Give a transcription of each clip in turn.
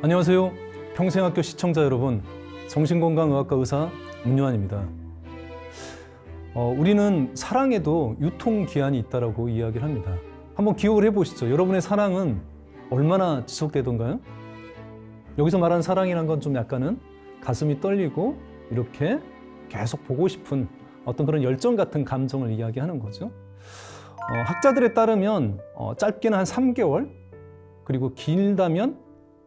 안녕하세요. 평생학교 시청자 여러분, 정신건강의학과 의사 문요한입니다. 우리는 사랑에도 유통기한이 있다고 이야기를 합니다. 한번 기억을 해보시죠. 여러분의 사랑은 얼마나 지속되던가요? 여기서 말하는 사랑이란 건 좀 약간은 가슴이 떨리고 이렇게 계속 보고 싶은 어떤 그런 열정 같은 감정을 이야기하는 거죠. 학자들에 따르면 짧게는 한 3개월, 그리고 길다면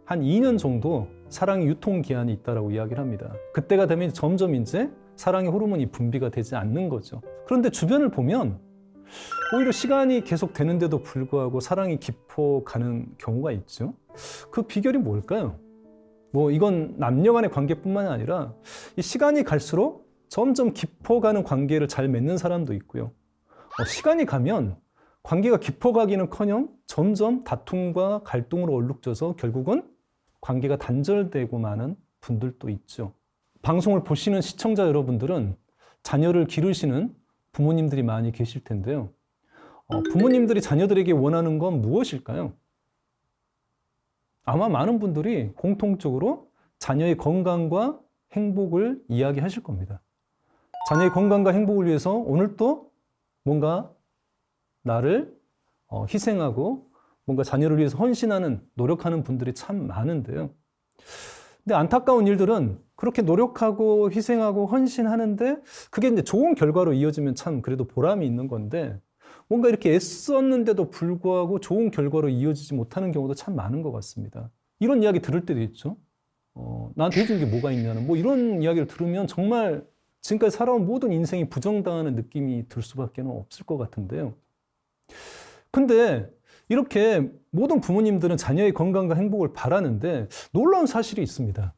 한 2년 정도 사랑의 유통기한이 있다고 이야기를 합니다. 그때가 되면 점점 이제 사랑의 호르몬이 분비가 되지 않는 거죠. 그런데 주변을 보면 오히려 시간이 계속 되는데도 불구하고 사랑이 깊어가는 경우가 있죠. 그 비결이 뭘까요? 이건 남녀 간의 관계뿐만 아니라 이 시간이 갈수록 점점 깊어가는 관계를 잘 맺는 사람도 있고요. 시간이 가면 관계가 깊어가기는커녕 점점 다툼과 갈등으로 얼룩져서 결국은 관계가 단절되고 마는 분들도 있죠. 방송을 보시는 시청자 여러분들은 자녀를 기르시는 부모님들이 많이 계실 텐데요. 부모님들이 자녀들에게 원하는 건 무엇일까요? 아마 많은 분들이 공통적으로 자녀의 건강과 행복을 이야기하실 겁니다. 자녀의 건강과 행복을 위해서 오늘도 뭔가 나를 희생하고 뭔가 자녀를 위해서 헌신하는, 노력하는 분들이 참 많은데요. 근데 안타까운 일들은 그렇게 노력하고 희생하고 헌신하는데 그게 이제 좋은 결과로 이어지면 참 그래도 보람이 있는 건데 뭔가 이렇게 애썼는데도 불구하고 좋은 결과로 이어지지 못하는 경우도 참 많은 것 같습니다. 이런 이야기 들을 때도 있죠. 나한테 해준 게 뭐가 있냐는 이런 이야기를 들으면 정말 지금까지 살아온 모든 인생이 부정당하는 느낌이 들 수밖에 없을 것 같은데요. 근데 이렇게 모든 부모님들은 자녀의 건강과 행복을 바라는데 놀라운 사실이 있습니다.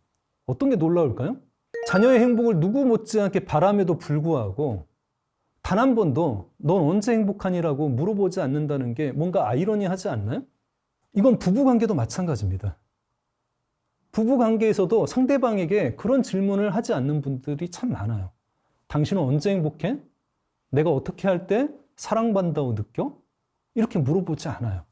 어떤 게 놀라울까요? 자녀의 행복을 누구 못지않게 바람에도 불구하고 단 한 번도 넌 언제 행복하니라고 물어보지 않는다는 게 뭔가 아이러니하지 않나요? 이건 부부관계도 마찬가지입니다. 부부관계에서도 상대방에게 그런 질문을 하지 않는 분들이 참 많아요. 당신은 언제 행복해? 내가 어떻게 할 때 사랑받는다고 느껴? 이렇게 물어보지 않아요.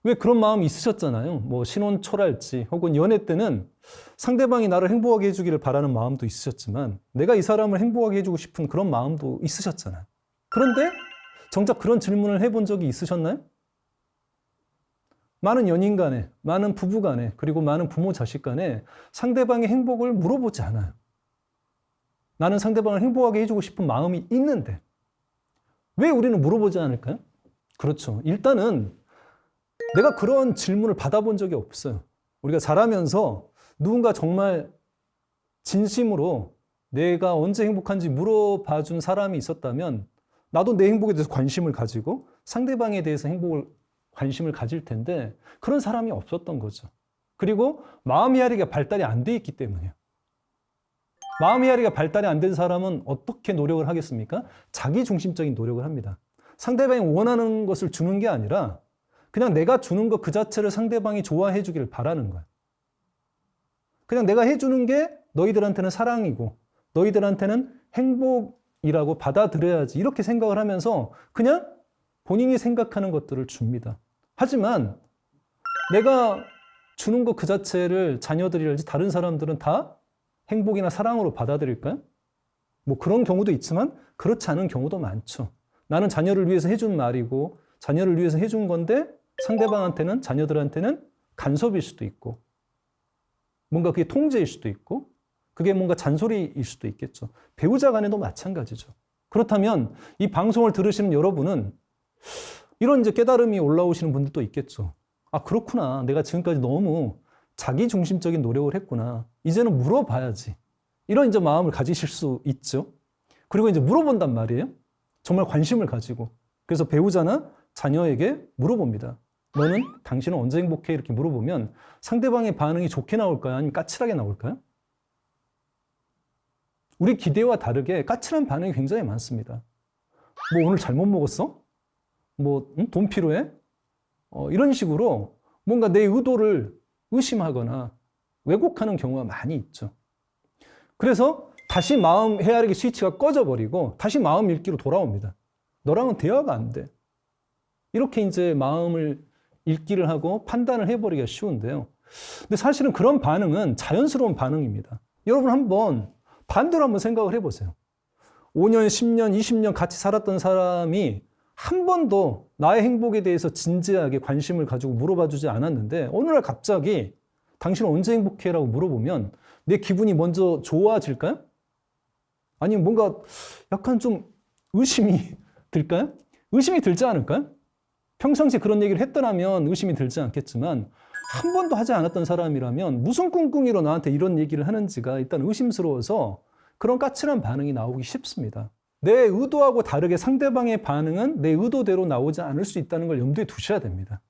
왜 그런 마음이 있으셨잖아요. 신혼 초랄지 혹은 연애 때는 상대방이 나를 행복하게 해주기를 바라는 마음도 있으셨지만 내가 이 사람을 행복하게 해주고 싶은 그런 마음도 있으셨잖아요. 그런데 정작 그런 질문을 해본 적이 있으셨나요? 많은 연인 간에, 많은 부부 간에, 그리고 많은 부모 자식 간에 상대방의 행복을 물어보지 않아요. 나는 상대방을 행복하게 해주고 싶은 마음이 있는데 왜 우리는 물어보지 않을까요? 그렇죠. 일단은 내가 그런 질문을 받아본 적이 없어요. 우리가 자라면서 누군가 정말 진심으로 내가 언제 행복한지 물어봐 준 사람이 있었다면 나도 내 행복에 대해서 관심을 가지고 상대방에 대해서 관심을 가질 텐데 그런 사람이 없었던 거죠. 그리고 마음 헤아리가 발달이 안 돼 있기 때문이에요. 마음 헤아리가 발달이 안 된 사람은 어떻게 노력을 하겠습니까? 자기중심적인 노력을 합니다. 상대방이 원하는 것을 주는 게 아니라 그냥 내가 주는 것 그 자체를 상대방이 좋아해 주기를 바라는 거예요. 그냥 내가 해주는 게 너희들한테는 사랑이고 너희들한테는 행복이라고 받아들여야지 이렇게 생각을 하면서 그냥 본인이 생각하는 것들을 줍니다. 하지만 내가 주는 것 그 자체를 자녀들이랄지 다른 사람들은 다 행복이나 사랑으로 받아들일까요? 그런 경우도 있지만 그렇지 않은 경우도 많죠. 나는 자녀를 위해서 해준 말이고 자녀를 위해서 해준 건데 상대방한테는, 자녀들한테는 간섭일 수도 있고 뭔가 그게 통제일 수도 있고 그게 뭔가 잔소리일 수도 있겠죠. 배우자 간에도 마찬가지죠. 그렇다면 이 방송을 들으시는 여러분은 이런 이제 깨달음이 올라오시는 분들도 있겠죠. 아, 그렇구나. 내가 지금까지 너무 자기중심적인 노력을 했구나. 이제는 물어봐야지. 이런 이제 마음을 가지실 수 있죠. 그리고 이제 물어본단 말이에요. 정말 관심을 가지고. 그래서 배우자나 자녀에게 물어봅니다. 당신은 언제 행복해? 이렇게 물어보면 상대방의 반응이 좋게 나올까요? 아니면 까칠하게 나올까요? 우리 기대와 다르게 까칠한 반응이 굉장히 많습니다. 오늘 잘못 먹었어? 돈 필요해? 이런 식으로 뭔가 내 의도를 의심하거나 왜곡하는 경우가 많이 있죠. 그래서 다시 마음 헤아리기 스위치가 꺼져버리고 다시 마음 읽기로 돌아옵니다. 너랑은 대화가 안 돼. 이렇게 이제 마음을 읽기를 하고 판단을 해버리기가 쉬운데요. 근데 사실은 그런 반응은 자연스러운 반응입니다. 여러분 한번 반대로 한번 생각을 해보세요. 5년, 10년, 20년 같이 살았던 사람이 한 번도 나의 행복에 대해서 진지하게 관심을 가지고 물어봐 주지 않았는데 어느 날 갑자기 당신은 언제 행복해? 라고 물어보면 내 기분이 먼저 좋아질까요? 아니면 뭔가 약간 좀 의심이 들까요? 의심이 들지 않을까요? 평상시에 그런 얘기를 했더라면 의심이 들지 않겠지만 한 번도 하지 않았던 사람이라면 무슨 꿍꿍이로 나한테 이런 얘기를 하는지가 일단 의심스러워서 그런 까칠한 반응이 나오기 쉽습니다. 내 의도하고 다르게 상대방의 반응은 내 의도대로 나오지 않을 수 있다는 걸 염두에 두셔야 됩니다.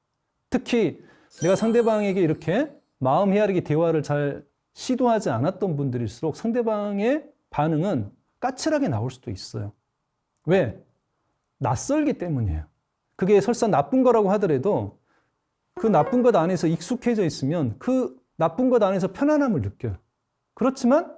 특히 내가 상대방에게 이렇게 마음 헤아리기 대화를 잘 시도하지 않았던 분들일수록 상대방의 반응은 까칠하게 나올 수도 있어요. 왜? 낯설기 때문이에요. 그게 설사 나쁜 거라고 하더라도 그 나쁜 것 안에서 익숙해져 있으면 그 나쁜 것 안에서 편안함을 느껴요. 그렇지만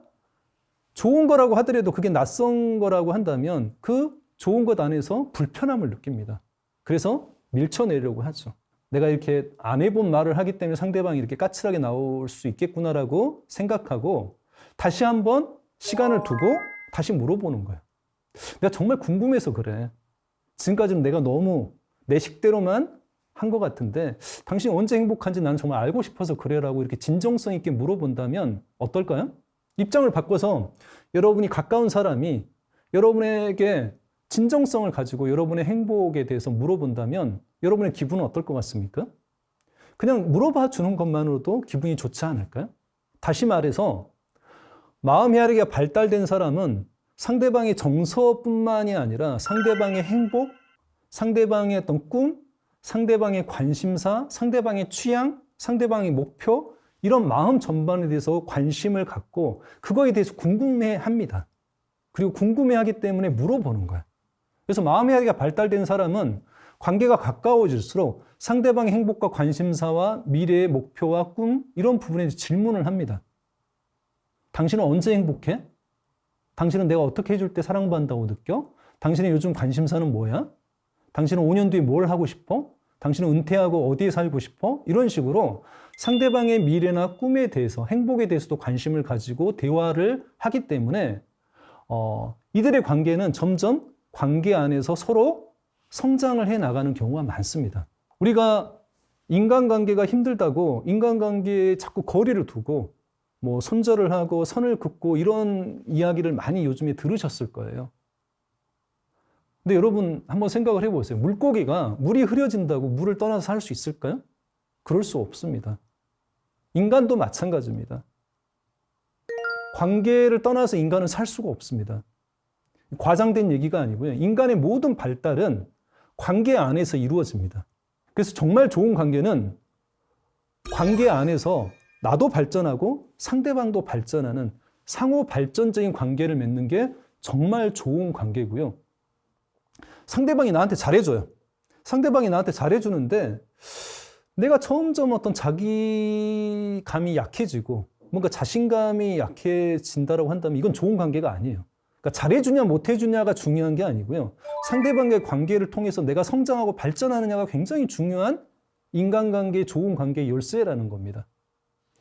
좋은 거라고 하더라도 그게 낯선 거라고 한다면 그 좋은 것 안에서 불편함을 느낍니다. 그래서 밀쳐내려고 하죠. 내가 이렇게 안 해본 말을 하기 때문에 상대방이 이렇게 까칠하게 나올 수 있겠구나라고 생각하고 다시 한번 시간을 두고 다시 물어보는 거예요. 내가 정말 궁금해서 그래. 지금까지는 내가 너무 내 식대로만 한 것 같은데 당신이 언제 행복한지 난 정말 알고 싶어서 그래라고 이렇게 진정성 있게 물어본다면 어떨까요? 입장을 바꿔서 여러분이 가까운 사람이 여러분에게 진정성을 가지고 여러분의 행복에 대해서 물어본다면 여러분의 기분은 어떨 것 같습니까? 그냥 물어봐 주는 것만으로도 기분이 좋지 않을까요? 다시 말해서 마음 헤아리기가 발달된 사람은 상대방의 정서뿐만이 아니라 상대방의 행복, 상대방의 어떤 꿈, 상대방의 관심사, 상대방의 취향, 상대방의 목표 이런 마음 전반에 대해서 관심을 갖고 그거에 대해서 궁금해합니다. 그리고 궁금해하기 때문에 물어보는 거예요. 그래서 마음 헤아리기가 발달된 사람은 관계가 가까워질수록 상대방의 행복과 관심사와 미래의 목표와 꿈 이런 부분에 대해서 질문을 합니다. 당신은 언제 행복해? 당신은 내가 어떻게 해줄 때 사랑받는다고 느껴? 당신의 요즘 관심사는 뭐야? 당신은 5년 뒤에 뭘 하고 싶어? 당신은 은퇴하고 어디에 살고 싶어? 이런 식으로 상대방의 미래나 꿈에 대해서 행복에 대해서도 관심을 가지고 대화를 하기 때문에 이들의 관계는 점점 관계 안에서 서로 성장을 해 나가는 경우가 많습니다. 우리가 인간관계가 힘들다고 인간관계에 자꾸 거리를 두고 뭐 손절을 하고 선을 긋고 이런 이야기를 많이 요즘에 들으셨을 거예요. 근데 여러분 한번 생각을 해보세요. 물고기가 물이 흐려진다고 물을 떠나서 살 수 있을까요? 그럴 수 없습니다. 인간도 마찬가지입니다. 관계를 떠나서 인간은 살 수가 없습니다. 과장된 얘기가 아니고요. 인간의 모든 발달은 관계 안에서 이루어집니다. 그래서 정말 좋은 관계는 관계 안에서 나도 발전하고 상대방도 발전하는 상호 발전적인 관계를 맺는 게 정말 좋은 관계고요. 상대방이 나한테 잘해줘요. 상대방이 나한테 잘해주는데 내가 점점 어떤 자기감이 약해지고 뭔가 자신감이 약해진다라고 한다면 이건 좋은 관계가 아니에요. 그러니까 잘해주냐 못해주냐가 중요한 게 아니고요. 상대방과의 관계를 통해서 내가 성장하고 발전하느냐가 굉장히 중요한 인간관계의 좋은 관계의 열쇠라는 겁니다.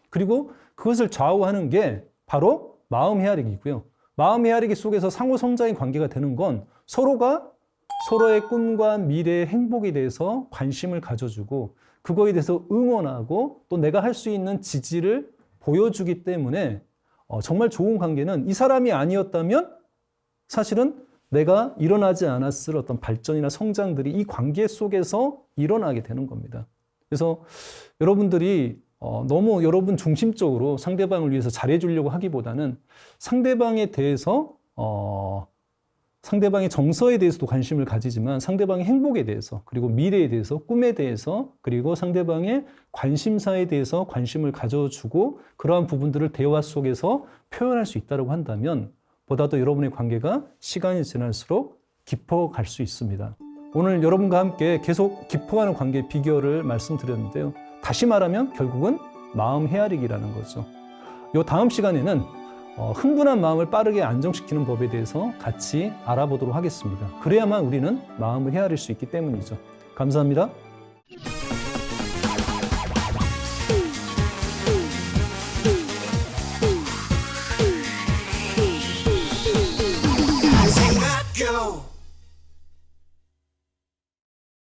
그리고 그것을 좌우하는 게 바로 마음 헤아리기고요. 마음 헤아리기 속에서 상호 성장의 관계가 되는 건 서로가 서로의 꿈과 미래의 행복에 대해서 관심을 가져주고 그거에 대해서 응원하고 또 내가 할 수 있는 지지를 보여주기 때문에 정말 좋은 관계는 이 사람이 아니었다면 사실은 내가 일어나지 않았을 어떤 발전이나 성장들이 이 관계 속에서 일어나게 되는 겁니다. 그래서 여러분들이 너무 여러분 중심적으로 상대방을 위해서 잘해주려고 하기보다는 상대방에 대해서 상대방의 정서에 대해서도 관심을 가지지만 상대방의 행복에 대해서 그리고 미래에 대해서 꿈에 대해서 그리고 상대방의 관심사에 대해서 관심을 가져주고 그러한 부분들을 대화 속에서 표현할 수 있다고 한다면 보다도 여러분의 관계가 시간이 지날수록 깊어갈 수 있습니다. 오늘 여러분과 함께 계속 깊어가는 관계의 비결을 말씀드렸는데요. 다시 말하면 결국은 마음 헤아리기라는 거죠. 이 다음 시간에는 흥분한 마음을 빠르게 안정시키는 법에 대해서 같이 알아보도록 하겠습니다. 그래야만 우리는 마음을 헤아릴 수 있기 때문이죠. 감사합니다. go.